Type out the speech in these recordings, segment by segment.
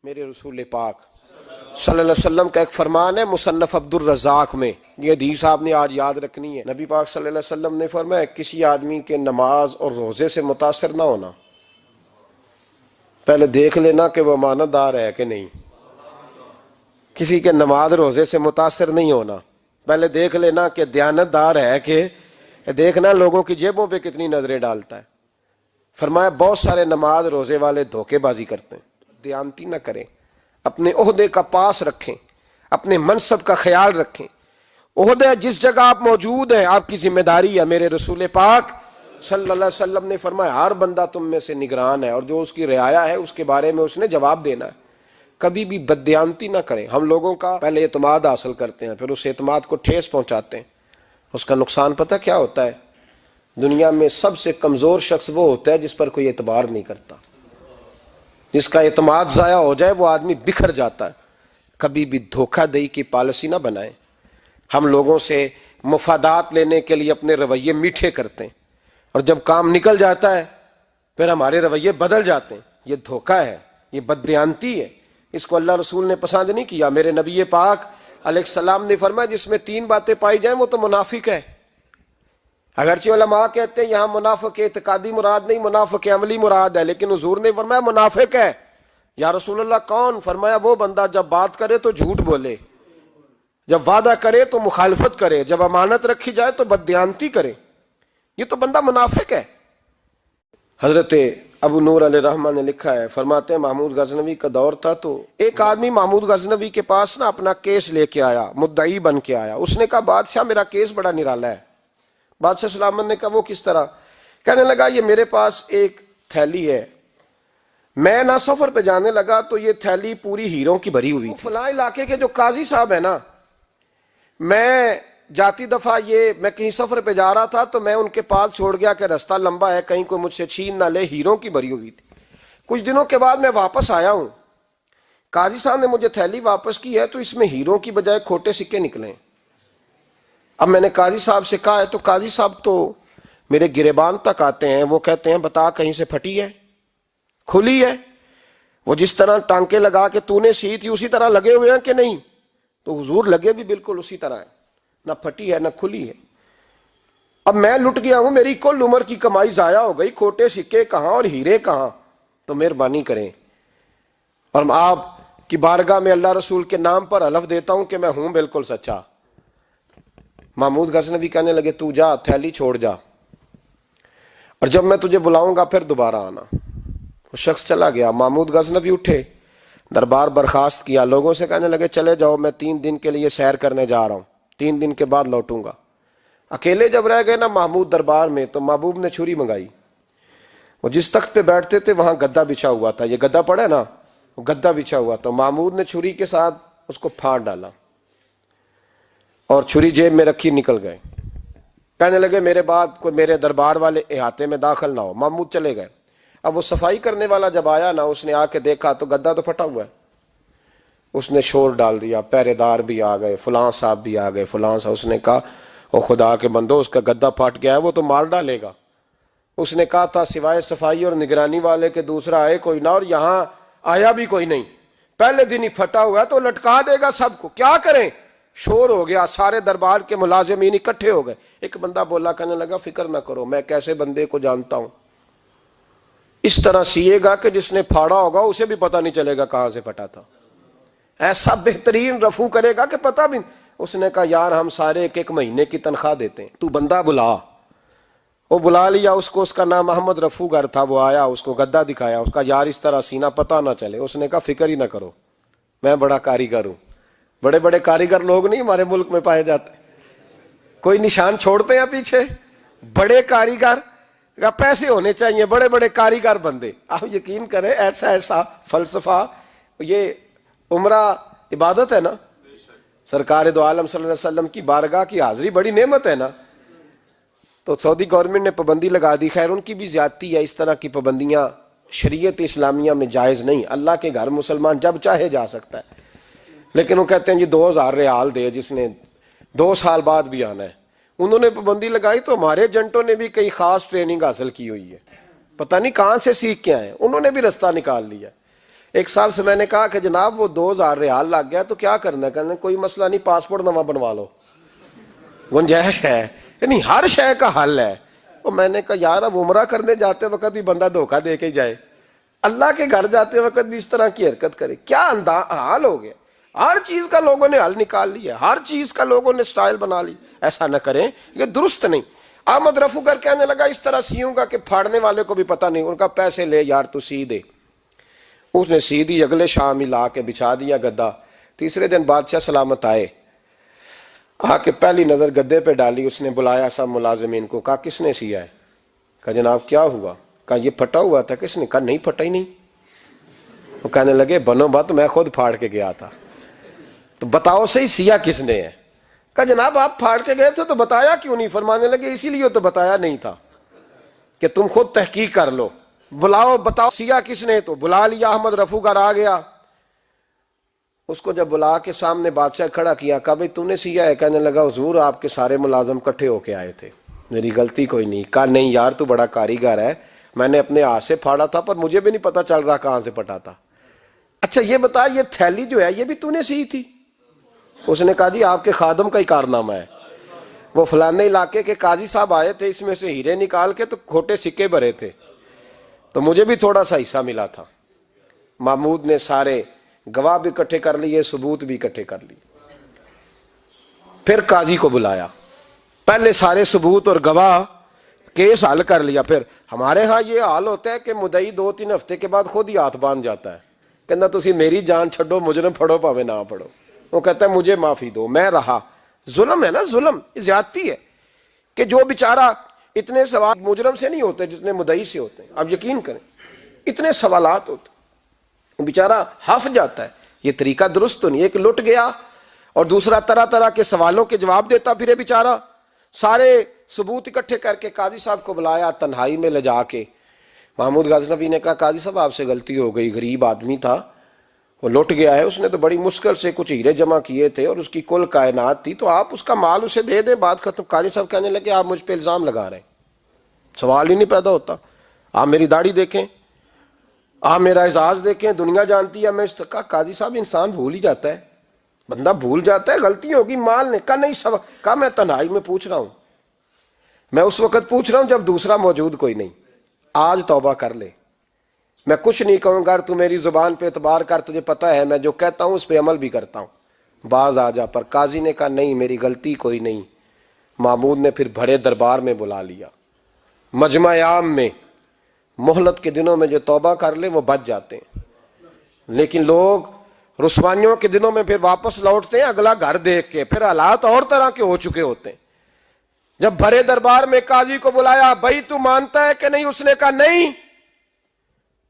میرے رسول پاک صلی اللہ علیہ وسلم کا ایک فرمان ہے مصنف عبد الرزاق میں، یہ حدیث آپ نے آج یاد رکھنی ہے۔ نبی پاک صلی اللہ علیہ وسلم نے فرمایا کسی آدمی کے نماز اور روزے سے متاثر نہ ہونا، پہلے دیکھ لینا کہ وہ امانت دار ہے کہ نہیں۔ کسی کے نماز روزے سے متاثر نہیں ہونا، پہلے دیکھ لینا کہ دیانت دار ہے کہ دیکھنا لوگوں کی جیبوں پہ کتنی نظریں ڈالتا ہے۔ فرمایا بہت سارے نماز روزے والے دھوکے بازی کرتے ہیں، دیانتی نہ کریں، اپنے عہدے کا پاس رکھیں، اپنے منصب کا خیال رکھیں۔ عہدہ جس جگہ آپ موجود ہیں آپ کی ذمہ داری ہے۔ میرے رسول پاک صلی اللہ علیہ وسلم نے فرمایا ہر بندہ تم میں سے نگران ہے، اور جو اس کی رعایا ہے اس کے بارے میں اس نے جواب دینا ہے۔ کبھی بھی بددیانتی نہ کریں۔ ہم لوگوں کا پہلے اعتماد حاصل کرتے ہیں، پھر اس اعتماد کو ٹھیس پہنچاتے ہیں۔ اس کا نقصان پتہ کیا ہوتا ہے؟ دنیا میں سب سے کمزور شخص وہ ہوتا ہے جس پر کوئی اعتبار نہیں کرتا۔ جس کا اعتماد ضائع ہو جائے وہ آدمی بکھر جاتا ہے۔ کبھی بھی دھوکہ دہی کی پالیسی نہ بنائیں۔ ہم لوگوں سے مفادات لینے کے لیے اپنے رویے میٹھے کرتے ہیں، اور جب کام نکل جاتا ہے پھر ہمارے رویے بدل جاتے ہیں۔ یہ دھوکہ ہے، یہ بددیانتی ہے، اس کو اللہ رسول نے پسند نہیں کیا۔ میرے نبی پاک علیہ السلام نے فرمایا جس میں 3 باتیں پائی جائیں وہ تو منافق ہے۔ اگرچہ علماء کہتے ہیں یہاں منافق اعتقادی مراد نہیں، منافق عملی مراد ہے، لیکن حضور نے فرمایا منافق ہے۔ یا رسول اللہ کون؟ فرمایا وہ بندہ جب بات کرے تو جھوٹ بولے، جب وعدہ کرے تو مخالفت کرے، جب امانت رکھی جائے تو بددیانتی کرے، یہ تو بندہ منافق ہے۔ حضرت ابو نور علیہ رحمہ نے لکھا ہے، فرماتے ہیں محمود غزنوی کا دور تھا تو ایک آدمی محمود غزنوی کے پاس نا اپنا کیس لے کے آیا، مدعی بن کے آیا۔ اس نے کہا بادشاہ میرا کیس بڑا نرالا ہے۔ بادشاہ سلامت نے کہا وہ کس طرح؟ کہنے لگا یہ میرے پاس ایک تھیلی ہے، میں نہ سفر پہ جانے لگا تو یہ تھیلی پوری ہیروں کی بھری ہوئی تھی۔ فلاں علاقے کے جو قاضی صاحب ہیں نا، میں جاتی دفعہ میں کہیں سفر پہ جا رہا تھا تو میں ان کے پاس چھوڑ گیا کہ رستہ لمبا ہے، کہیں کوئی مجھ سے چھین نہ لے، ہیروں کی بھری ہوئی تھی۔ کچھ دنوں کے بعد میں واپس آیا ہوں، قاضی صاحب نے مجھے تھیلی واپس کی ہے تو اس میں ہیروں کی بجائے کھوٹے سکے نکلے ہیں۔ اب میں نے قاضی صاحب سے کہا ہے تو قاضی صاحب تو میرے گریبان تک آتے ہیں، وہ کہتے ہیں بتا کہیں سے پھٹی ہے، کھلی ہے؟ وہ جس طرح ٹانکے لگا کے تو نے سی تھی اسی طرح لگے ہوئے ہیں کہ نہیں؟ تو حضور لگے بھی بالکل اسی طرح ہے، نہ پھٹی ہے نہ کھلی ہے۔ اب میں لٹ گیا ہوں، میری کل عمر کی کمائی ضائع ہو گئی، کھوٹے سکے کہاں اور ہیرے کہاں؟ تو مہربانی کریں، اور آپ کی بارگاہ میں اللہ رسول کے نام پر حلف دیتا ہوں کہ میں ہوں بالکل سچا۔ محمود غزنوی کہنے لگے تو جا، تھیلی چھوڑ جا، اور جب میں تجھے بلاؤں گا پھر دوبارہ آنا۔ وہ شخص چلا گیا۔ محمود غزنوی اٹھے، دربار برخاست کیا، لوگوں سے کہنے لگے چلے جاؤ میں 3 دن کے لیے سیر کرنے جا رہا ہوں، 3 دن کے بعد لوٹوں گا۔ اکیلے جب رہ گئے نا محمود دربار میں تو محبوب نے چھری منگائی۔ وہ جس تخت پہ بیٹھتے تھے وہاں گدا بچھا ہوا تھا، یہ گدا پڑا ہے نا، وہ گدا بچھا ہوا تھا۔ محمود نے چھری کے ساتھ اس کو پھاڑ ڈالا اور چھری جیب میں رکھی نکل گئے۔ کہنے لگے میرے بعد کوئی میرے دربار والے احاطے میں داخل نہ ہو۔ محمود چلے گئے۔ اب وہ صفائی کرنے والا جب آیا نا، اس نے آ کے دیکھا تو گدا تو پھٹا ہوا ہے۔ اس نے شور ڈال دیا، پہرے دار بھی آ گئے، فلاں صاحب بھی آ گئے، فلاں صاحب۔ اس نے کہا او خدا کے بندو، اس کا گدا پھٹ گیا ہے، وہ تو مار ڈالے گا۔ اس نے کہا تھا سوائے صفائی اور نگرانی والے کے دوسرا آئے کوئی نہ، اور یہاں آیا بھی کوئی نہیں، پہلے دن ہی پھٹا ہوا ہے تو لٹکا دے گا سب کو، کیا کریں؟ شور ہو گیا، سارے دربار کے ملازمین اکٹھے ہو گئے۔ ایک بندہ بولا، کہنے لگا فکر نہ کرو، میں کیسے بندے کو جانتا ہوں، اس طرح سیے گا کہ جس نے پھاڑا ہوگا اسے بھی پتہ نہیں چلے گا کہاں سے پھٹا تھا، ایسا بہترین رفو کرے گا کہ پتہ بھی۔ اس نے کہا یار ہم سارے 1 مہینے کی تنخواہ دیتے ہیں، تو بندہ بلا۔ وہ بلا لیا اس کو، اس کا نام محمد رفو گر تھا۔ وہ آیا، اس کو گدا دکھایا، اس کا یار اس طرح سینا پتہ نہ چلے۔ اس نے کہا فکر ہی نہ کرو، میں بڑا کاریگر ہوں۔ بڑے بڑے کاریگر لوگ نہیں ہمارے ملک میں پائے جاتے، کوئی نشان چھوڑتے ہیں پیچھے؟ بڑے کاریگر کا پیسے ہونے چاہیے، بڑے بڑے کاریگر بندے۔ آپ یقین کریں ایسا فلسفہ، یہ عمرہ عبادت ہے نا، سرکار دو عالم صلی اللہ علیہ وسلم کی بارگاہ کی حاضری بڑی نعمت ہے نا۔ تو سعودی گورنمنٹ نے پابندی لگا دی، خیر ان کی بھی زیادتی ہے، اس طرح کی پابندیاں شریعت اسلامیہ میں جائز نہیں۔ اللہ کے گھر مسلمان جب چاہے جا سکتا ہے، لیکن وہ کہتے ہیں جی 2000 ریال دے جس نے 2 سال بعد بھی آنا ہے۔ انہوں نے پابندی لگائی تو ہمارے ایجنٹوں نے بھی کئی خاص ٹریننگ حاصل کی ہوئی ہے، پتہ نہیں کہاں سے سیکھ کے آئے، انہوں نے بھی رستہ نکال لیا۔ ایک صاحب سے میں نے کہا کہ جناب وہ 2000 ریال لگ گیا تو کیا کرنا ہے؟ کہنے کوئی مسئلہ نہیں، پاسپورٹ نواں بنوا لو، گنجائش ہے، یعنی ہر شے کا حل ہے۔ وہ میں نے کہا یار اب عمرہ کرنے جاتے وقت بھی بندہ دھوکہ دے کے جائے، اللہ کے گھر جاتے وقت بھی اس طرح کی حرکت کرے، کیا حال ہو گیا؟ ہر چیز کا لوگوں نے حل نکال لیا، ہر چیز کا لوگوں نے سٹائل بنا لی۔ ایسا نہ کریں، یہ درست نہیں۔ احمد رفو گر کہنے لگا اس طرح سیوں گا کہ پھاڑنے والے کو بھی پتہ نہیں، ان کا پیسے لے یار تو سی دے۔ اس نے سی دی، اگلے شام ہی لا کے بچھا دیا گدا۔ تیسرے دن بادشاہ سلامت آئے، آ کے پہلی نظر گدے پہ ڈالی، اس نے بلایا سب ملازمین کو، کہا کس نے سیا ہے؟ کہا جناب کیا ہوا؟ کہا یہ پھٹا ہوا تھا۔ کس نے؟ کہا نہیں پھٹا ہی نہیں۔ وہ کہنے لگے بنو بات، میں خود پھاڑ کے گیا تھا، تو بتاؤ صحیح سیا کس نے ہے؟ کہا جناب آپ پھاڑ کے گئے تھے تو بتایا کیوں نہیں؟ فرمانے لگے اسی لیے تو بتایا نہیں تھا کہ تم خود تحقیق کر لو، بلاؤ بتاؤ سیا کس نے۔ تو بلا لیا، احمد رفو گر آ گیا۔ اس کو جب بلا کے سامنے بادشاہ کھڑا کیا، کہا بھئی تو نے سیا ہے؟ کہنے لگا حضور آپ کے سارے ملازم کٹھے ہو کے آئے تھے، میری غلطی کوئی نہیں۔ کہا نہیں یار تو بڑا کاریگر ہے، میں نے اپنے ہاتھ سے پھاڑا تھا پر مجھے بھی نہیں پتا چل رہا کہاں سے پھٹا تھا۔ اچھا یہ بتا یہ تھیلی جو ہے یہ بھی تو نے سی تھی؟ اس نے کہا جی آپ کے خادم کا ہی کارنامہ ہے، وہ فلانے علاقے کے قاضی صاحب آئے تھے، اس میں سے ہیرے نکال کے تو کھوٹے سکے بھرے تھے، تو مجھے بھی تھوڑا سا حصہ ملا تھا۔ محمود نے سارے گواہ بھی اکٹھے کر لیے، ثبوت بھی اکٹھے کر لیے۔ پھر قاضی کو بلایا، پہلے سارے ثبوت اور گواہ کیس حل کر لیا۔ پھر ہمارے ہاں یہ حال ہوتا ہے کہ مدعی 2-3 ہفتے کے بعد خود ہی ہاتھ باندھ جاتا ہے، کہنا تسی میری جان چھڈو، مجرم پھڑو پاوے نہ پھڑو۔ وہ کہتا ہے مجھے معافی دو، میں رہا۔ ظلم ہے نا، ظلم زیادتی ہے کہ جو بیچارہ اتنے سوال مجرم سے نہیں ہوتے جتنے مدعی سے ہوتے ہیں۔ اب یقین کریں اتنے سوالات ہوتے، بیچارہ ہف جاتا ہے۔ یہ طریقہ درست تو نہیں، ایک لٹ گیا اور دوسرا طرح طرح کے سوالوں کے جواب دیتا پھرے بیچارہ۔ سارے ثبوت اکٹھے کر کے قاضی صاحب کو بلایا، تنہائی میں لے جا کے محمود غزنوی نے کہا قاضی صاحب آپ سے غلطی ہو گئی، غریب آدمی تھا، وہ لٹ گیا ہے، اس نے تو بڑی مشکل سے کچھ ہیرے جمع کیے تھے اور اس کی کل کائنات تھی، تو آپ اس کا مال اسے دے دیں، بات ختم۔ قاضی صاحب کہنے لگے آپ مجھ پہ الزام لگا رہے ہیں، سوال ہی نہیں پیدا ہوتا۔ آپ میری داڑھی دیکھیں، آپ میرا اعزاز دیکھیں، دنیا جانتی ہے میں اس کا۔ قاضی صاحب انسان بھول ہی جاتا ہے، بندہ بھول جاتا ہے، غلطی ہوگی، مال نے کہا نہیں سب کہا میں تنہائی میں پوچھ رہا ہوں، میں اس وقت پوچھ رہا ہوں جب دوسرا موجود کوئی نہیں، آج توبہ کر لے، میں کچھ نہیں کہوں گا، تو میری زبان پہ اعتبار کر، تجھے پتہ ہے میں جو کہتا ہوں اس پہ عمل بھی کرتا ہوں، باز آ جا۔ پر قاضی نے کہا نہیں میری غلطی کوئی نہیں۔ محمود نے پھر بڑے دربار میں بلا لیا، مجمع عام میں۔ مہلت کے دنوں میں جو توبہ کر لے وہ بچ جاتے ہیں، لیکن لوگ رسوائیوں کے دنوں میں پھر واپس لوٹتے ہیں اگلا گھر دیکھ کے، پھر حالات اور طرح کے ہو چکے ہوتے ہیں۔ جب بڑے دربار میں قاضی کو بلایا، بھائی تو مانتا ہے کہ نہیں؟ اس نے کہا نہیں۔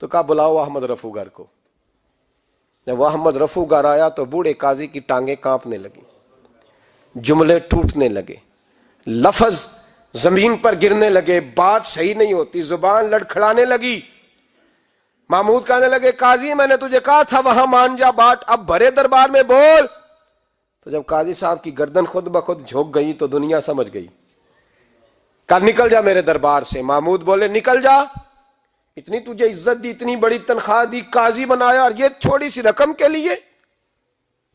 تو کہا بلاؤ احمد رفو گر کو۔ جب وہ احمد رفو گر آیا تو بوڑھے قاضی کی ٹانگیں کانپنے لگی، جملے ٹوٹنے لگے، لفظ زمین پر گرنے لگے، بات صحیح نہیں ہوتی، زبان لڑکھڑانے لگی۔ محمود کہنے لگے قاضی میں نے تجھے کہا تھا وہاں مان جا بات، اب بڑے دربار میں بول۔ تو جب قاضی صاحب کی گردن خود بخود جھک گئی تو دنیا سمجھ گئی، کہا نکل جا میرے دربار سے۔ محمود بولے نکل جا، اتنی تجھے عزت دی، اتنی بڑی تنخواہ دی، قاضی بنایا، اور یہ تھوڑی سی رقم کے لیے،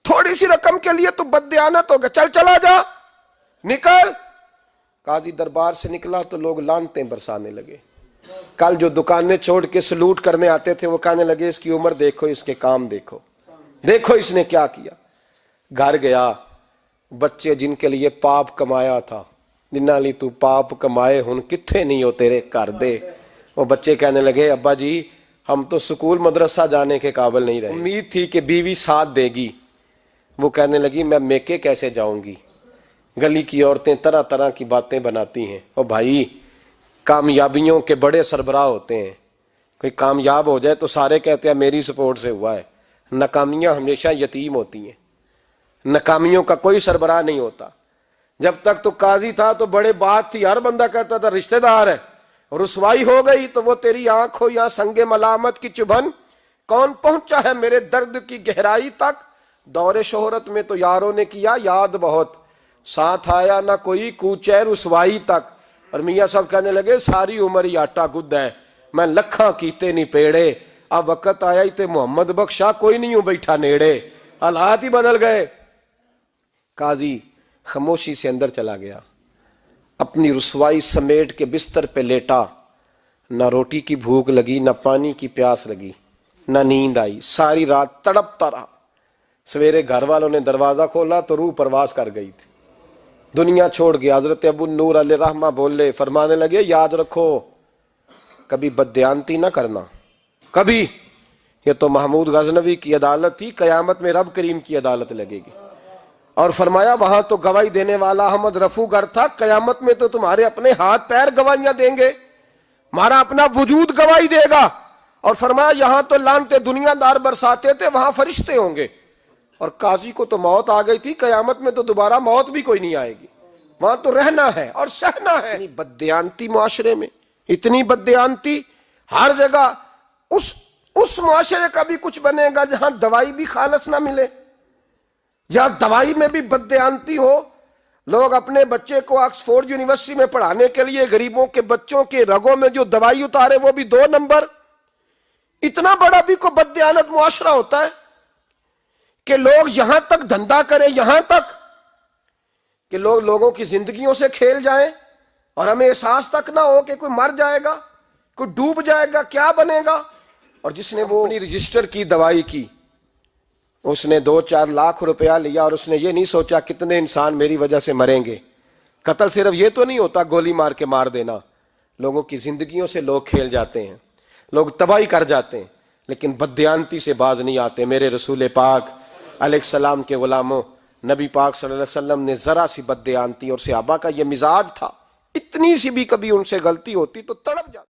تھوڑی سی رقم کے لیے تو بددیانت ہو گیا، چل چلا جا، نکل۔ قاضی دربار سے نکلا تو لوگ لعنتیں برسانے لگے۔ کل جو دکانیں چھوڑ کے سلوٹ کرنے آتے تھے وہ کہنے لگے اس کی عمر دیکھو، اس کے کام دیکھو، دیکھو اس نے کیا کیا۔ گھر گیا، بچے جن کے لیے پاپ کمایا تھا، جنہاں لی تو پاپ کمائے ہن کتھے نہیں ہو تیرے کر دے، وہ بچے کہنے لگے ابا جی ہم تو سکول مدرسہ جانے کے قابل نہیں رہے، امید تھی کہ بیوی ساتھ دے گی۔ وہ کہنے لگی میں میکے کیسے جاؤں گی، گلی کی عورتیں طرح طرح کی باتیں بناتی ہیں۔ اور بھائی کامیابیوں کے بڑے سربراہ ہوتے ہیں، کوئی کامیاب ہو جائے تو سارے کہتے ہیں میری سپورٹ سے ہوا ہے، ناکامیاں ہمیشہ یتیم ہوتی ہیں، ناکامیوں کا کوئی سربراہ نہیں ہوتا۔ جب تک تو قاضی تھا تو بڑے بات تھی، ہر بندہ کہتا تھا رشتہ دار ہے، رسوائی ہو گئی تو وہ تیری آنکھ ہو یا سنگ ملامت کی چبھن، کون پہنچا ہے میرے درد کی گہرائی تک، دور شہرت میں تو یاروں نے کیا یاد بہت، ساتھ آیا نہ کوئی کوچے رسوائی تک۔ اور میاں صاحب کہنے لگے ساری عمر ہی آٹا گد ہے، میں لکھاں کیتے نہیں پیڑے، اب وقت آیا ہی تے محمد بخشا کوئی نہیں ہوں بیٹھا نیڑے، حالات ہی بدل گئے۔ قاضی خاموشی سے اندر چلا گیا، اپنی رسوائی سمیٹ کے بستر پہ لیٹا، نہ روٹی کی بھوک لگی، نہ پانی کی پیاس لگی، نہ نیند آئی، ساری رات تڑپتا رہا۔ سویرے گھر والوں نے دروازہ کھولا تو روح پرواز کر گئی تھی، دنیا چھوڑ گیا۔ حضرت ابو نور علیہ رحمہ بولے، فرمانے لگے یاد رکھو کبھی بددیانتی نہ کرنا، کبھی۔ یہ تو محمود غزنوی کی عدالت تھی، قیامت میں رب کریم کی عدالت لگے گی۔ اور فرمایا وہاں تو گواہی دینے والا احمد رفو گر تھا، قیامت میں تو تمہارے اپنے ہاتھ پیر گواہیاں دیں گے، ہمارا اپنا وجود گواہی دے گا۔ اور فرمایا یہاں تو لانتے دنیا دار برساتے تھے، وہاں فرشتے ہوں گے۔ اور قاضی کو تو موت آ گئی تھی، قیامت میں تو دوبارہ موت بھی کوئی نہیں آئے گی، وہاں تو رہنا ہے اور سہنا ہے۔ اتنی بددیانتی معاشرے میں، اتنی بددیانتی ہر جگہ۔ اس معاشرے کا بھی کچھ بنے گا جہاں دوائی بھی خالص نہ ملے، یا دوائی میں بھی بددیانتی ہو۔ لوگ اپنے بچے کو آکسفورڈ یونیورسٹی میں پڑھانے کے لیے غریبوں کے بچوں کے رگوں میں جو دوائی اتارے وہ بھی 2 نمبر۔ اتنا بڑا بھی کو بددیانت معاشرہ ہوتا ہے کہ لوگ یہاں تک دھندا کریں، یہاں تک کہ لوگ لوگوں کی زندگیوں سے کھیل جائیں، اور ہمیں احساس تک نہ ہو کہ کوئی مر جائے گا، کوئی ڈوب جائے گا، کیا بنے گا۔ اور جس نے وہ اپنی رجسٹر کی دوائی کی، اس نے 2-4 لاکھ روپیہ لیا، اور اس نے یہ نہیں سوچا کتنے انسان میری وجہ سے مریں گے۔ قتل صرف یہ تو نہیں ہوتا گولی مار کے مار دینا، لوگوں کی زندگیوں سے لوگ کھیل جاتے ہیں، لوگ تباہی کر جاتے ہیں، لیکن بددیانتی سے باز نہیں آتے۔ میرے رسول پاک علیہ السلام کے غلاموں، نبی پاک صلی اللہ علیہ وسلم نے ذرا سی بددیانتی، اور صحابہ کا یہ مزاج تھا، اتنی سی بھی کبھی ان سے غلطی ہوتی تو تڑپ جاتی۔